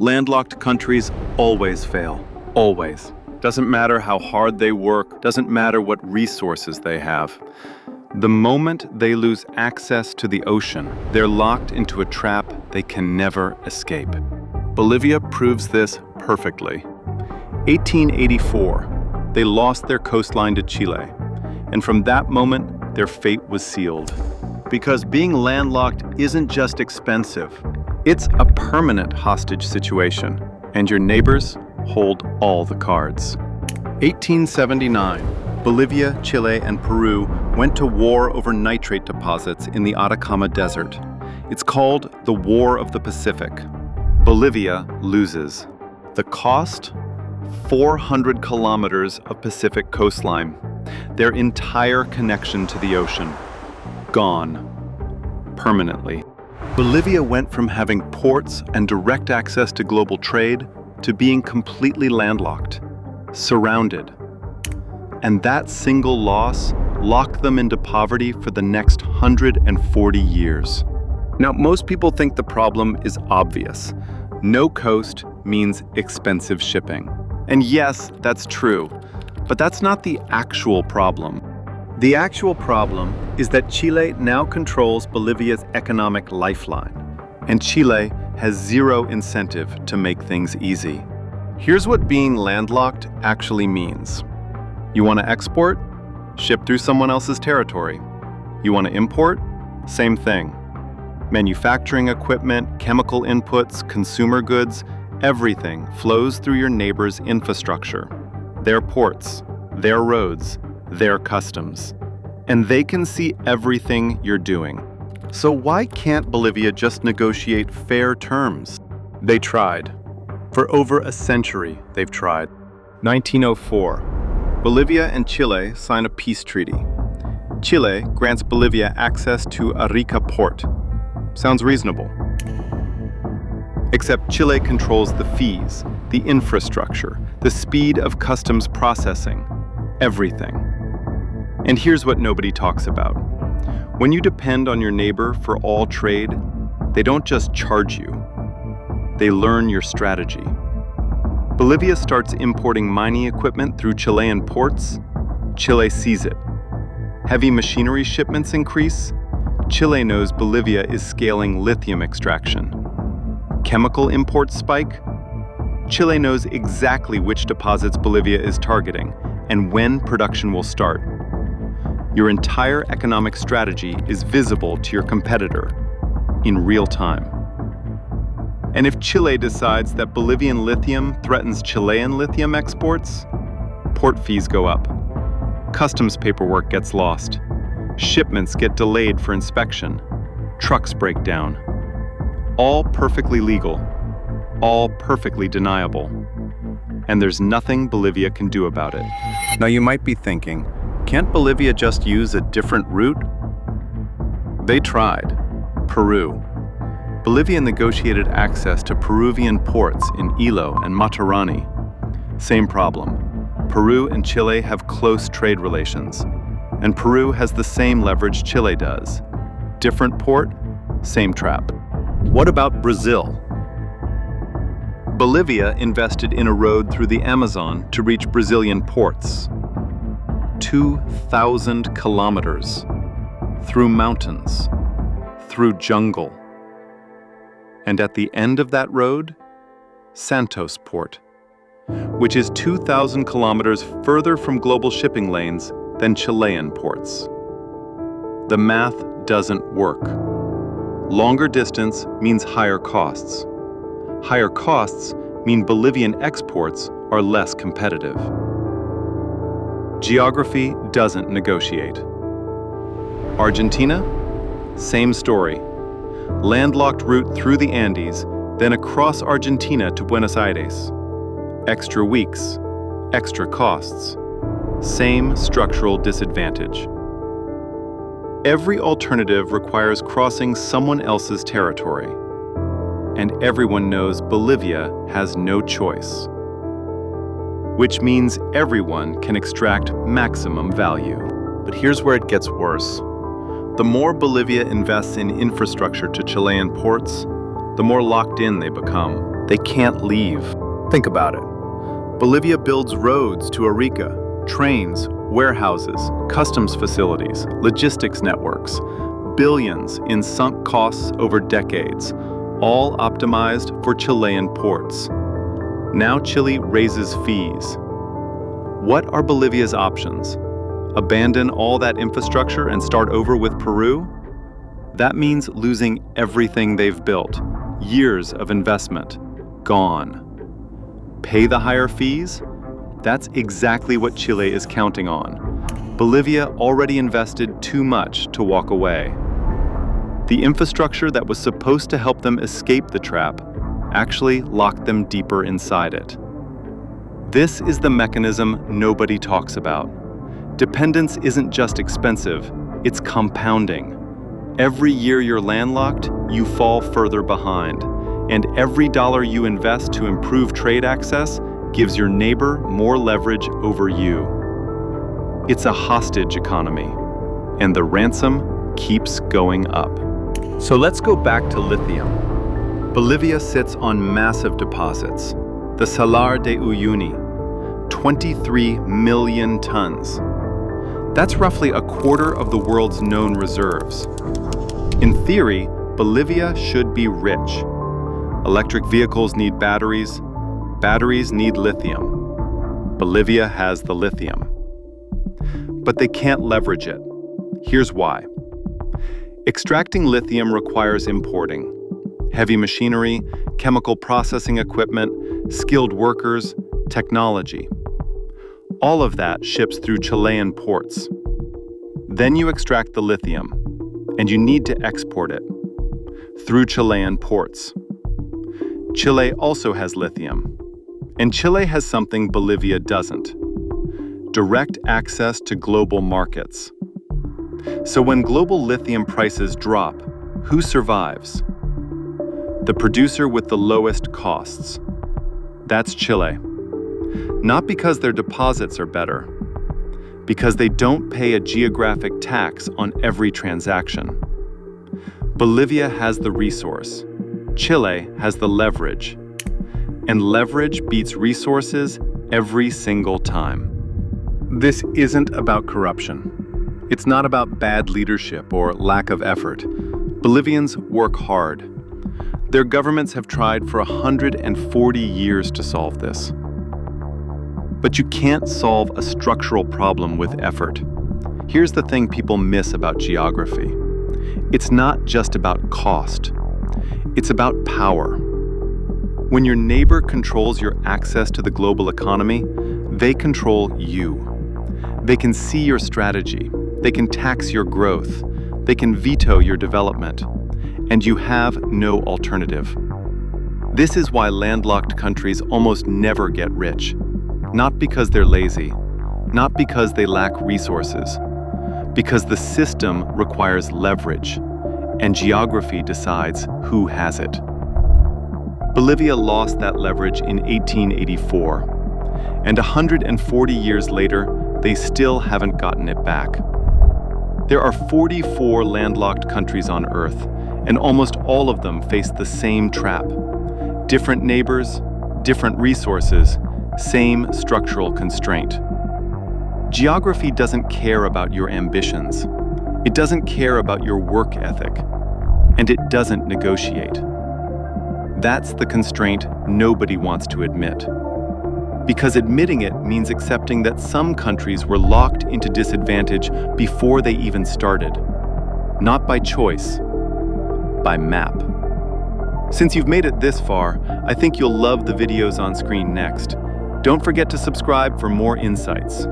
Landlocked countries always fail. Always. Doesn't matter how hard they work, doesn't matter what resources they have. The moment they lose access to the ocean, they're locked into a trap they can never escape. Bolivia proves this perfectly. 1884, they lost their coastline to Chile, and from that moment, their fate was sealed. Because being landlocked isn't just expensive, it's a permanent hostage situation, and your neighbors hold all the cards. 1879, Bolivia, Chile, and Peru went to war over nitrate deposits in the Atacama Desert. It's called the War of the Pacific. Bolivia loses. The cost? 400 kilometers of Pacific coastline. Their entire connection to the ocean. Gone. Permanently. Bolivia went from having ports and direct access to global trade to being completely landlocked, surrounded. And that single loss locked them into poverty for the next 140 years. Now, most people think the problem is obvious. No coast means expensive shipping. And yes, that's true, but that's not the actual problem. The actual problem is that Chile now controls Bolivia's economic lifeline, and Chile has zero incentive to make things easy. Here's what being landlocked actually means. You want to export? Ship through someone else's territory. You want to import? Same thing. Manufacturing equipment, chemical inputs, consumer goods, everything flows through your neighbor's infrastructure, their ports, their roads, their customs. And they can see everything you're doing. So why can't Bolivia just negotiate fair terms? They tried. For over a century, they've tried. 1904, Bolivia and Chile sign a peace treaty. Chile grants Bolivia access to Arica port. Sounds reasonable. Except Chile controls the fees, the infrastructure, the speed of customs processing, everything. And here's what nobody talks about. When you depend on your neighbor for all trade, they don't just charge you. They learn your strategy. Bolivia starts importing mining equipment through Chilean ports. Chile sees it. Heavy machinery shipments increase. Chile knows Bolivia is scaling lithium extraction. Chemical imports spike. Chile knows exactly which deposits Bolivia is targeting and when production will start. Your entire economic strategy is visible to your competitor in real time. And if Chile decides that Bolivian lithium threatens Chilean lithium exports, port fees go up. Customs paperwork gets lost. Shipments get delayed for inspection. Trucks break down. All perfectly legal. All perfectly deniable. And there's nothing Bolivia can do about it. Now you might be thinking, can't Bolivia just use a different route? They tried. Peru. Bolivia negotiated access to Peruvian ports in Ilo and Matarani. Same problem. Peru and Chile have close trade relations, and Peru has the same leverage Chile does. Different port, same trap. What about Brazil? Bolivia invested in a road through the Amazon to reach Brazilian ports. 2,000 kilometers. Through mountains. Through jungle. And at the end of that road, Santos Port, which is 2,000 kilometers further from global shipping lanes than Chilean ports. The math doesn't work. Longer distance means higher costs. Higher costs mean Bolivian exports are less competitive. Geography doesn't negotiate. Argentina? Same story. Landlocked route through the Andes, then across Argentina to Buenos Aires. Extra weeks, extra costs. Same structural disadvantage. Every alternative requires crossing someone else's territory. And everyone knows Bolivia has no choice. Which means everyone can extract maximum value. But here's where it gets worse. The more Bolivia invests in infrastructure to Chilean ports, the more locked in they become. They can't leave. Think about it. Bolivia builds roads to Arica, trains, warehouses, customs facilities, logistics networks, billions in sunk costs over decades, all optimized for Chilean ports. Now Chile raises fees. What are Bolivia's options? Abandon all that infrastructure and start over with Peru? That means losing everything they've built, years of investment, gone. Pay the higher fees? That's exactly what Chile is counting on. Bolivia already invested too much to walk away. The infrastructure that was supposed to help them escape the trap actually locked them deeper inside it. This is the mechanism nobody talks about. Dependence isn't just expensive, it's compounding. Every year you're landlocked, you fall further behind. And every dollar you invest to improve trade access gives your neighbor more leverage over you. It's a hostage economy, and the ransom keeps going up. So let's go back to lithium. Bolivia sits on massive deposits. The Salar de Uyuni, 23 million tons. That's roughly a quarter of the world's known reserves. In theory, Bolivia should be rich. Electric vehicles need batteries. Batteries need lithium. Bolivia has the lithium. But they can't leverage it. Here's why. Extracting lithium requires importing. Heavy machinery, chemical processing equipment, skilled workers, technology. All of that ships through Chilean ports. Then you extract the lithium, and you need to export it through Chilean ports. Chile also has lithium, and Chile has something Bolivia doesn't: direct access to global markets. So when global lithium prices drop, who survives? The producer with the lowest costs. That's Chile. Not because their deposits are better, because they don't pay a geographic tax on every transaction. Bolivia has the resource. Chile has the leverage. And leverage beats resources every single time. This isn't about corruption. It's not about bad leadership or lack of effort. Bolivians work hard. Their governments have tried for 140 years to solve this. But you can't solve a structural problem with effort. Here's the thing people miss about geography. It's not just about cost. It's about power. When your neighbor controls your access to the global economy, they control you. They can see your strategy. They can tax your growth. They can veto your development. And you have no alternative. This is why landlocked countries almost never get rich. Not because they're lazy, not because they lack resources, because the system requires leverage, and geography decides who has it. Bolivia lost that leverage in 1884, and 140 years later, they still haven't gotten it back. There are 44 landlocked countries on Earth, and almost all of them face the same trap. Different neighbors, different resources, same structural constraint. Geography doesn't care about your ambitions. It doesn't care about your work ethic. And it doesn't negotiate. That's the constraint nobody wants to admit. Because admitting it means accepting that some countries were locked into disadvantage before they even started. Not by choice, by map. Since you've made it this far, I think you'll love the videos on screen next. Don't forget to subscribe for more insights.